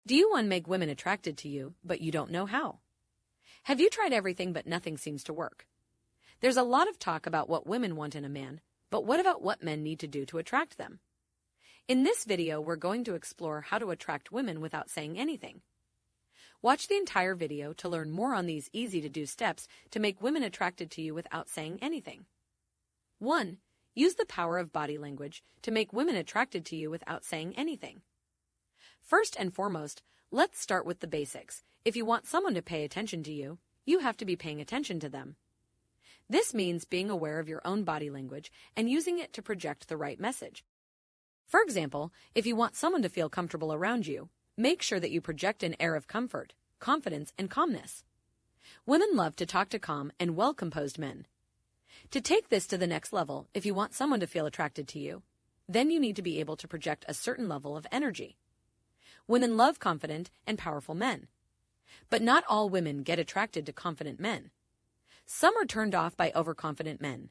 Do you want to make women attracted to you, but you don't know how? Have you tried everything but nothing seems to work? There's a lot of talk about what women want in a man, but what about what men need to do to attract them? In this video, we're going to explore how to attract women without saying anything. Watch the entire video to learn more on these easy-to-do steps to make women attracted to you without saying anything. 1. Use the power of body language to make women attracted to you without saying anything. First and foremost, let's start with the basics. If you want someone to pay attention to you, you have to be paying attention to them. This means being aware of your own body language and using it to project the right message. For example, if you want someone to feel comfortable around you, make sure that you project an air of comfort, confidence, and calmness. Women love to talk to calm and well-composed men. To take this to the next level, if you want someone to feel attracted to you, then you need to be able to project a certain level of energy. Women love confident and powerful men. But not all women get attracted to confident men. Some are turned off by overconfident men.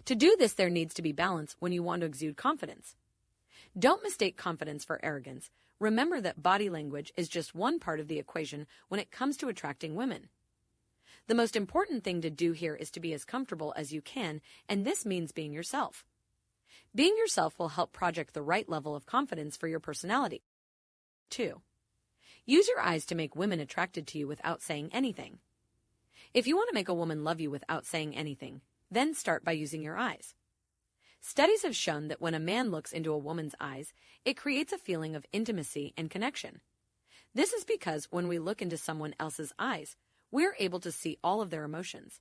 To do this, there needs to be balance when you want to exude confidence. Don't mistake confidence for arrogance. Remember that body language is just one part of the equation when it comes to attracting women. The most important thing to do here is to be as comfortable as you can, and this means being yourself. Being yourself will help project the right level of confidence for your personality. 2. Use your eyes to make women attracted to you without saying anything. If you want to make a woman love you without saying anything, then start by using your eyes. Studies have shown that when a man looks into a woman's eyes, it creates a feeling of intimacy and connection. This is because when we look into someone else's eyes, we're able to see all of their emotions.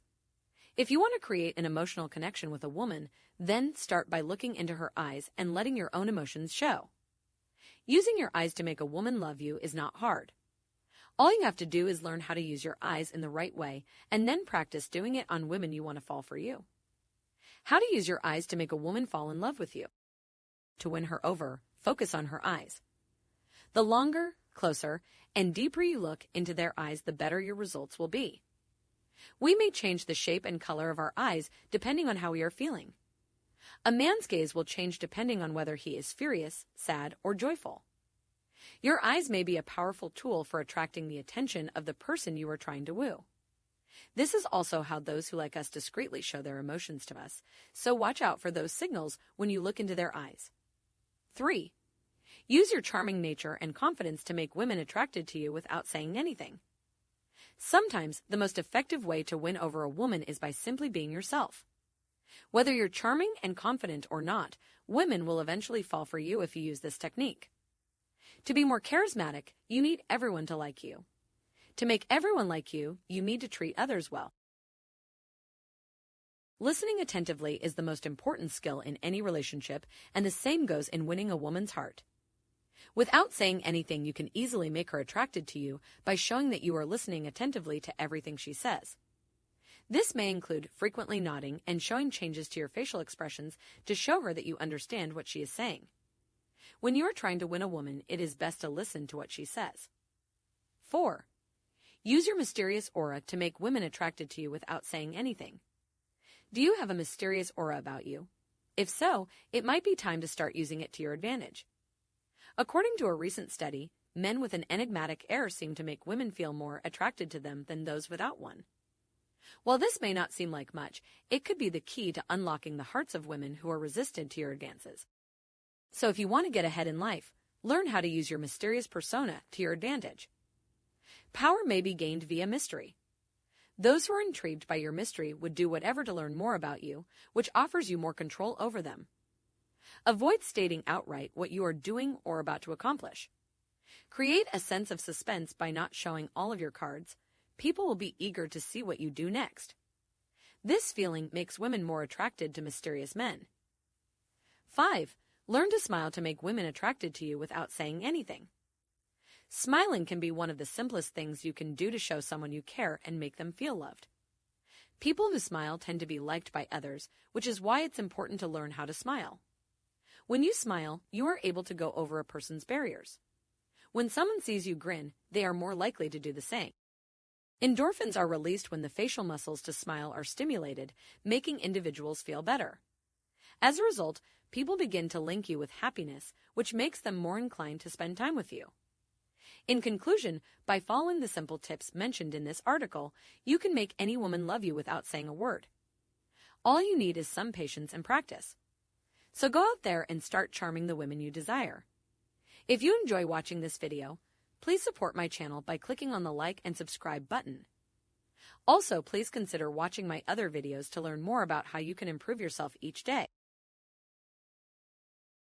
If you want to create an emotional connection with a woman, then start by looking into her eyes and letting your own emotions show. Using your eyes to make a woman love you is not hard. All you have to do is learn how to use your eyes in the right way and then practice doing it on women you want to fall for you. How to use your eyes to make a woman fall in love with you. To win her over, focus on her eyes. The longer, closer, and deeper you look into their eyes, the better your results will be. We may change the shape and color of our eyes depending on how we are feeling. A man's gaze will change depending on whether he is furious, sad, or joyful. Your eyes may be a powerful tool for attracting the attention of the person you are trying to woo. This is also how those who like us discreetly show their emotions to us, so watch out for those signals when you look into their eyes. 3. Use your charming nature and confidence to make women attracted to you without saying anything. Sometimes the most effective way to win over a woman is by simply being yourself. Whether you're charming and confident or not, women will eventually fall for you if you use this technique. To be more charismatic, you need everyone to like you. To make everyone like you, you need to treat others well. Listening attentively is the most important skill in any relationship, and the same goes in winning a woman's heart. Without saying anything, you can easily make her attracted to you by showing that you are listening attentively to everything she says. This may include frequently nodding and showing changes to your facial expressions to show her that you understand what she is saying. When you are trying to win a woman, it is best to listen to what she says. 4. Use your mysterious aura to make women attracted to you without saying anything. Do you have a mysterious aura about you? If so, it might be time to start using it to your advantage. According to a recent study, men with an enigmatic air seem to make women feel more attracted to them than those without one. While this may not seem like much, it could be the key to unlocking the hearts of women who are resistant to your advances. So if you want to get ahead in life, learn how to use your mysterious persona to your advantage. Power may be gained via mystery. Those who are intrigued by your mystery would do whatever to learn more about you, which offers you more control over them. Avoid stating outright what you are doing or about to accomplish. Create a sense of suspense by not showing all of your cards. People will be eager to see what you do next. This feeling makes women more attracted to mysterious men. 5. Learn to smile to make women attracted to you without saying anything. Smiling can be one of the simplest things you can do to show someone you care and make them feel loved. People who smile tend to be liked by others, which is why it's important to learn how to smile. When you smile, you are able to go over a person's barriers. When someone sees you grin, they are more likely to do the same. Endorphins are released when the facial muscles to smile are stimulated, making individuals feel better. As a result, people begin to link you with happiness, which makes them more inclined to spend time with you. In conclusion, by following the simple tips mentioned in this article, you can make any woman love you without saying a word. All you need is some patience and practice. So go out there and start charming the women you desire. If you enjoy watching this video, please support my channel by clicking on the like and subscribe button. Also, please consider watching my other videos to learn more about how you can improve yourself each day.